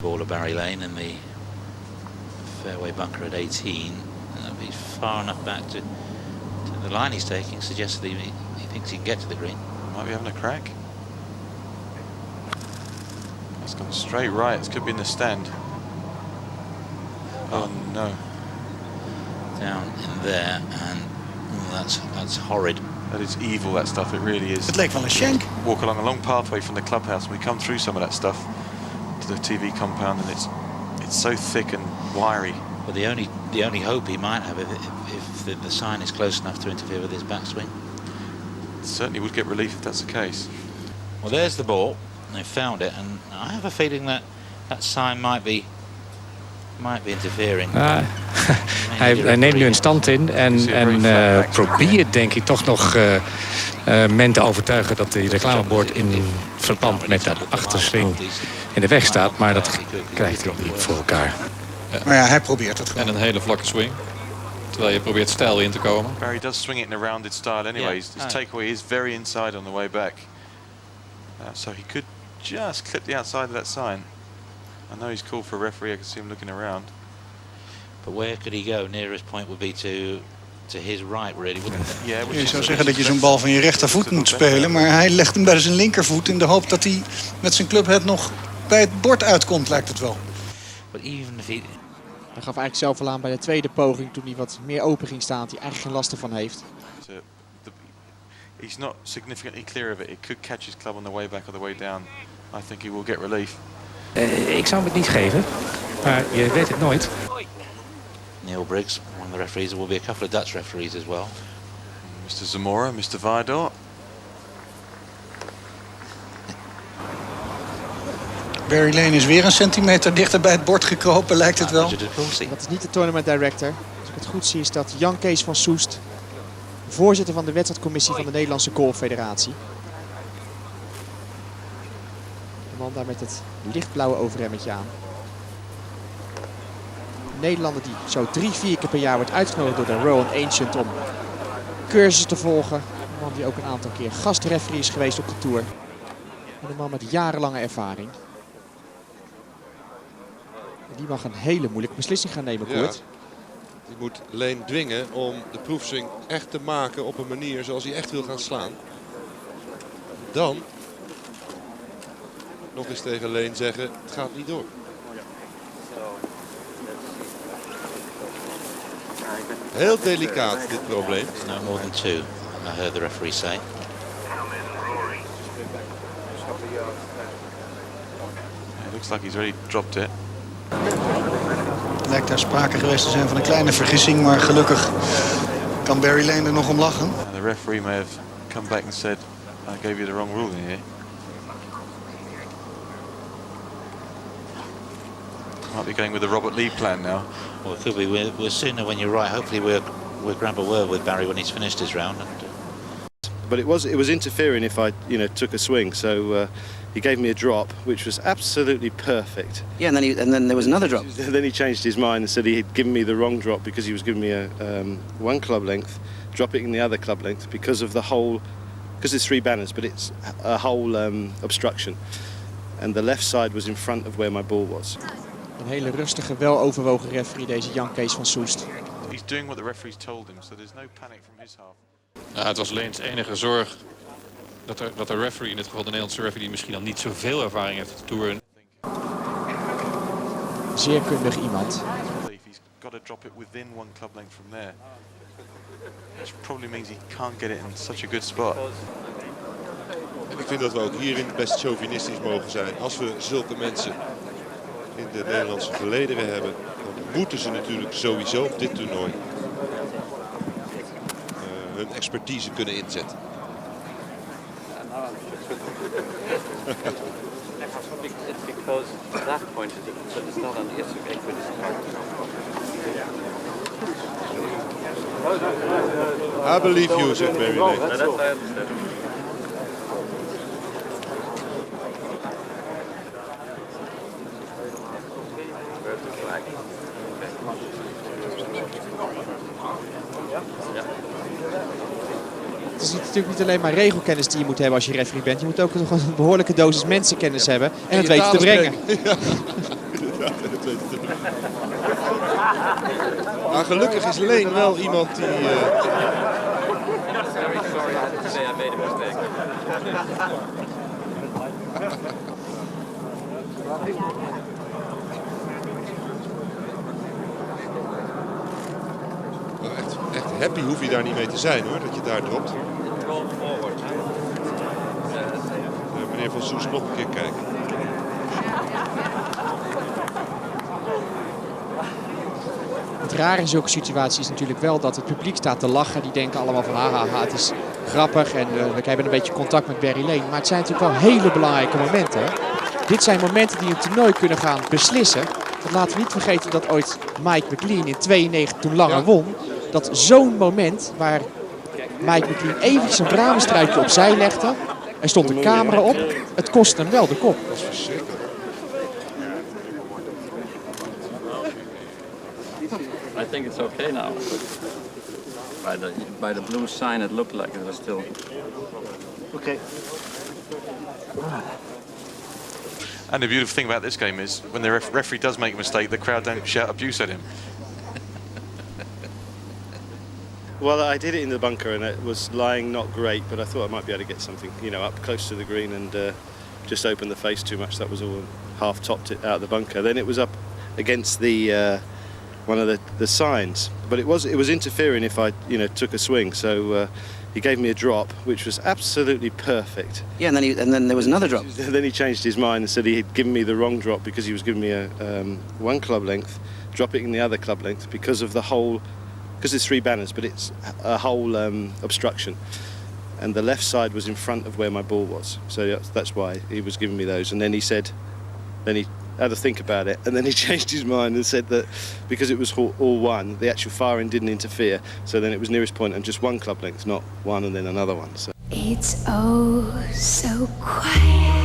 Ball of Barry Lane in the fairway bunker at 18. And he's far enough back to the line he's taking, suggests that he thinks he can get to the green. Might be having a crack. It's gone straight right. It could be in the stand. Oh no. Down in there, and that's horrid. That is evil, that stuff, it really is. Het leek wel een shank. Walk along a long pathway from the clubhouse and we come through some of that stuff to the TV compound, and it's so thick and wiry. But the only hope he might have if the sign is close enough to interfere with his backswing. It certainly would get relief if that's the case. Well, there's the ball. They found it, and I have a feeling that sign might be interfering. Hij neemt nu een stand in en probeert denk ik toch nog men te overtuigen dat die reclamebord in verband met dat achterswing in de weg staat. Maar dat krijgt hij niet voor elkaar. Maar ja, hij probeert het gewoon. En een hele vlakke swing. Terwijl je probeert stijl in te komen. Barry does swing it in a rounded style anyway. His takeaway is very inside on the way back. So he could just clip the outside of that sign. I know he's called for a referee. I can see him looking around. But where could he go? Nearest point would be to his right, really, wouldn't it? Yeah, Je zou zeggen dat je zo'n bal van je rechtervoet moet spelen, maar hij legt hem bij zijn linkervoet in de hoop dat hij met zijn clubhead nog bij het bord uitkomt, lijkt het wel. But even if he... Hij gaf eigenlijk zelf al aan bij de tweede poging, toen hij wat meer open ging staan, dat hij eigenlijk geen last ervan heeft. He's not significantly clear of it. It could catch his club on the way back or the way down. I think he will get relief. Ik zou hem het niet geven, maar je weet het nooit. Neil Briggs, one of the referees. There will be a couple of Dutch referees as well. Mr. Zamora, Mr. Viador. Barry Lane is weer een centimeter dichter bij het bord gekropen, lijkt het wel. Dat is niet de tournament director. Als ik het goed zie is dat Jan Kees van Soest, voorzitter van de wedstrijdcommissie van de Nederlandse Golffederatie. De man daar met het lichtblauwe overhemdje aan. Een Nederlander die zo 3-4 keer per jaar wordt uitgenodigd door de Royal Ancient om cursussen te volgen. Een man die ook een aantal keer gastreferee is geweest op de Tour. En een man met jarenlange ervaring. En die mag een hele moeilijke beslissing gaan nemen, Koert. Die moet Lane dwingen om de proefswing echt te maken op een manier zoals hij echt wil gaan slaan. Dan nog eens tegen Lane zeggen, het gaat niet door. Heel delicaat dit probleem. No more than two, I heard the referee say. It looks like he's already dropped it. Lijkt daar sprake geweest te zijn van een kleine vergissing, maar gelukkig kan Barry Lane er nog om lachen. The referee may have come back and said, I gave you the wrong ruling here. Might be going with the Robert Lee plan now. Well, it could be. We're sooner when you're right. Hopefully we'll grab a word with Barry when he's finished his round. But it was interfering if I took a swing. So he gave me a drop, which was absolutely perfect. Yeah, and then there was another drop. Then he changed his mind and said he had given me the wrong drop because he was giving me a one club length, dropping the other club length because of the whole. Because it's three banners, but it's a whole obstruction. And the left side was in front of where my ball was. Een hele rustige, weloverwogen referee, deze Jan Kees van Soest. He's doing what the referees told him, so there's no panic from his half. Ja, het was Lane's enige zorg dat de referee, in dit geval de Nederlandse referee, die misschien al niet zoveel ervaring heeft op de Tour. Zeer kundig iemand. He's got to drop it within one club length from there. Which probably means he can't get it in such a good spot. En ik vind dat we ook hierin best chauvinistisch mogen zijn. Als we zulke mensen in de Nederlandse gelederen hebben, dan moeten ze natuurlijk sowieso op dit toernooi hun expertise kunnen inzetten. I believe you, said Barry Lane. Het is natuurlijk niet alleen maar regelkennis die je moet hebben als je referee bent. Je moet ook nog een behoorlijke dosis mensenkennis hebben en het weten te brengen. inderdaad het weten te doen. Maar gelukkig is Leen wel iemand die... Echt happy hoef je daar niet mee te zijn hoor, dat je daar dropt. Meneer Van Soes nog een keer kijken. Het rare in zulke situaties is natuurlijk wel dat het publiek staat te lachen. Die denken allemaal van haha, het is grappig en we hebben een beetje contact met Barry Lane. Maar het zijn natuurlijk wel hele belangrijke momenten. Hè? Dit zijn momenten die een toernooi kunnen gaan beslissen. Want laten we niet vergeten dat ooit Mike McLean in 92 toen Langer won. Dat zo'n moment waar Mike McLean eventjes een bramenstruikje opzij legde. Er stond een camera op. Het kostte hem wel de kop. Dat is verschrikkelijk. I think it's okay now. By the blue sign, it looked like it was still Okay. And the beautiful thing about this game is when the referee does make a mistake, the crowd don't shout abuse at him. Well, I did it in the bunker and it was lying not great, but I thought I might be able to get something, you know, up close to the green and just open the face too much. That was all, half topped it out of the bunker. Then it was up against the one of the signs, but it was interfering if I, you know, took a swing. So he gave me a drop, which was absolutely perfect. Yeah, and then there was another drop. Then he changed his mind and said he had given me the wrong drop because he was giving me a one club length, dropping the other club length because of the whole. Because there's 3 banners, but it's a whole obstruction. And the left side was in front of where my ball was. So that's why he was giving me those. And then he said, then he had to think about it. And then he changed his mind and said that because it was all one, the actual firing didn't interfere. So then it was nearest point and just 1 club length, not one and then another one. So. It's oh so quiet.